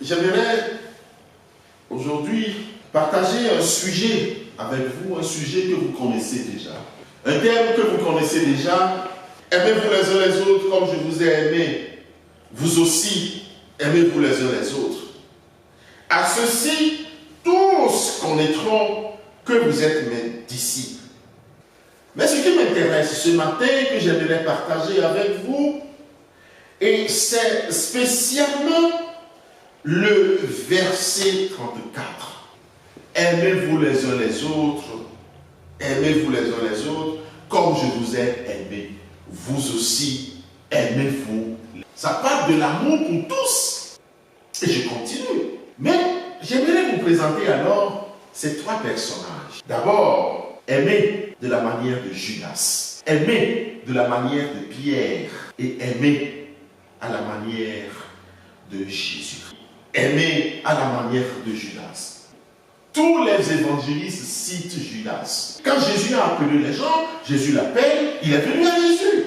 J'aimerais aujourd'hui partager un sujet avec vous, un sujet que vous connaissez déjà. Un terme que vous connaissez déjà. Aimez-vous les uns les autres comme je vous ai aimé. Vous aussi, aimez-vous les uns les autres. À ceci, tous connaîtront que vous êtes mes disciples. Mais ce qui m'intéresse ce matin, que j'aimerais partager avec vous, et c'est spécialement le verset 34. Aimez-vous les uns les autres, aimez-vous les uns les autres, comme je vous ai aimé. Vous aussi, aimez-vous. Ça parle de l'amour pour tous. Et je continue. Mais j'aimerais vous présenter alors ces trois personnages. D'abord, aimer de la manière de Judas. Aimer de la manière de Pierre. Et aimer à la manière de Jésus. Aimer à la manière de Judas. Tous les évangélistes citent Judas. Quand Jésus a appelé les gens, Jésus l'appelle, il est venu à Jésus.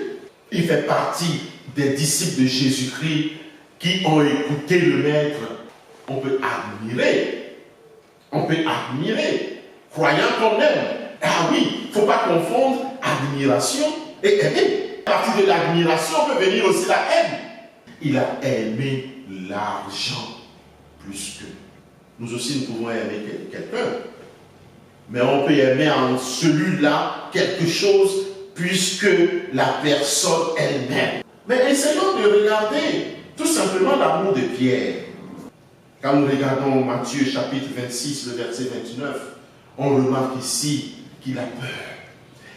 Il fait partie des disciples de Jésus-Christ qui ont écouté le Maître. On peut admirer. Croyant qu'on aime. Ah oui, il ne faut pas confondre admiration et aimer. À partir de l'admiration peut venir aussi la haine. Il a aimé l'argent plus que. Nous aussi, nous pouvons aimer quelqu'un. Mais on peut aimer en celui-là quelque chose puisque la personne elle-même. Mais essayons de regarder tout simplement l'amour de Pierre. Quand nous regardons Matthieu chapitre 26, le verset 29, on remarque ici qu'il a peur.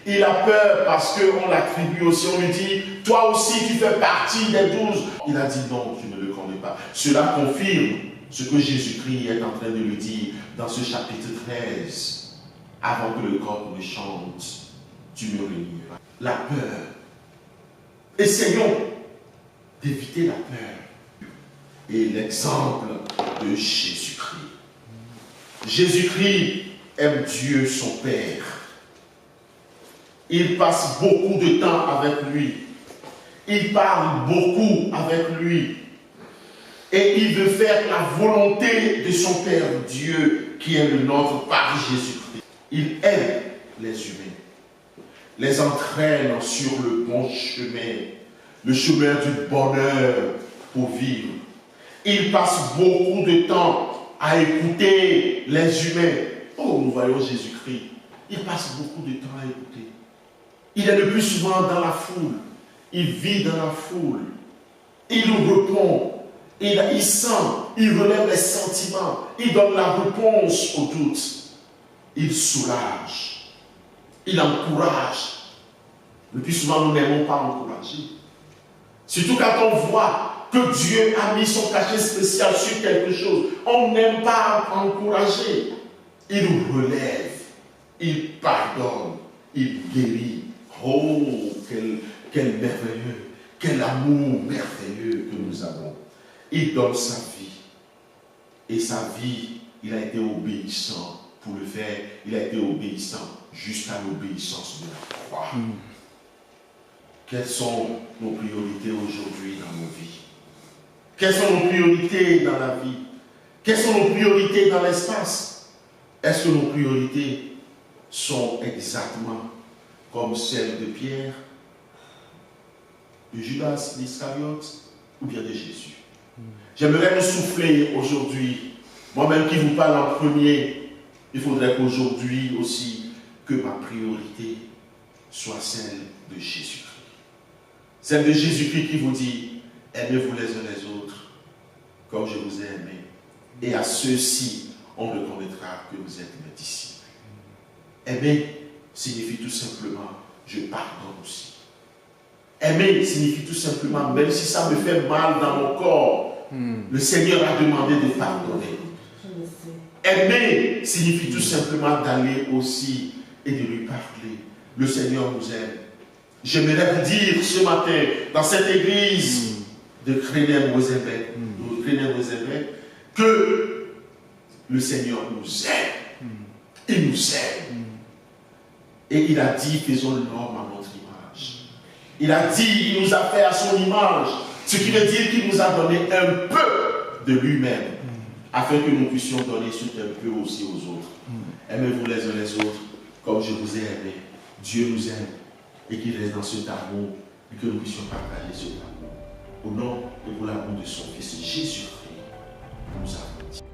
Il a peur parce qu'on l'attribue aussi, on lui dit, toi aussi tu fais partie des 12. Il a dit non, tu ne le connais pas. Cela confirme ce que Jésus-Christ est en train de lui dire dans ce chapitre 13. Avant que le corps ne chante, tu me réuniras. La peur. Essayons d'éviter la peur. Et l'exemple de Jésus-Christ. Jésus-Christ aime Dieu son Père. Il passe beaucoup de temps avec lui. Il parle beaucoup avec lui. Et il veut faire la volonté de son Père Dieu qui est le nôtre par Jésus-Christ. Il aime les humains, les entraîne sur le bon chemin, le chemin du bonheur pour vivre. Il passe beaucoup de temps à écouter les humains. Oh, nous voyons Jésus-Christ. Il passe beaucoup de temps à écouter. Il est le plus souvent dans la foule. Il vit dans la foule. Il nous répond. Il sent, il relève les sentiments, il donne la réponse aux doutes. Il soulage, il encourage. Le plus souvent, nous n'aimons pas encourager. Surtout quand on voit que Dieu a mis son cachet spécial sur quelque chose. On n'aime pas encourager. Il relève, il pardonne, il guérit. Oh, quel merveilleux, quel amour merveilleux que nous avons. Il donne sa vie. Et sa vie, il a été obéissant pour le faire. Il a été obéissant jusqu'à l'obéissance de la croix. Quelles sont nos priorités aujourd'hui dans nos vies? Quelles sont nos priorités dans la vie? Quelles sont nos priorités dans l'espace? Est-ce que nos priorités sont exactement comme celles de Pierre, de Judas l'Iscariote ou bien de Jésus? J'aimerais me souffler aujourd'hui, moi-même qui vous parle en premier, il faudrait qu'aujourd'hui aussi, que ma priorité soit celle de Jésus-Christ. Celle de Jésus-Christ qui vous dit, aimez-vous les uns les autres, comme je vous ai aimé. Et à ceux-ci, on reconnaîtra que vous êtes mes disciples. Aimer signifie tout simplement, je pardonne aussi. Aimer signifie tout simplement, même si ça me fait mal dans mon corps, le Seigneur a demandé de pardonner. Aimer signifie tout simplement d'aller aussi et de lui parler. Le Seigneur nous aime. J'aimerais vous dire ce matin, dans cette église de Crénay-Mozébek, que le Seigneur nous aime. Il nous aime. Et il a dit, faisons l'homme à notre image. Il a dit, il nous a fait à son image. Ce qui veut dire qu'il nous a donné un peu de lui-même. afin que nous puissions donner ce qu'elle peut aussi aux autres. Aimez-vous les uns les autres, comme je vous ai aimé. Dieu nous aime et qu'il reste dans cet amour et que nous puissions partager cet amour. Au nom et pour l'amour de son Fils Jésus-Christ, nous avons dit.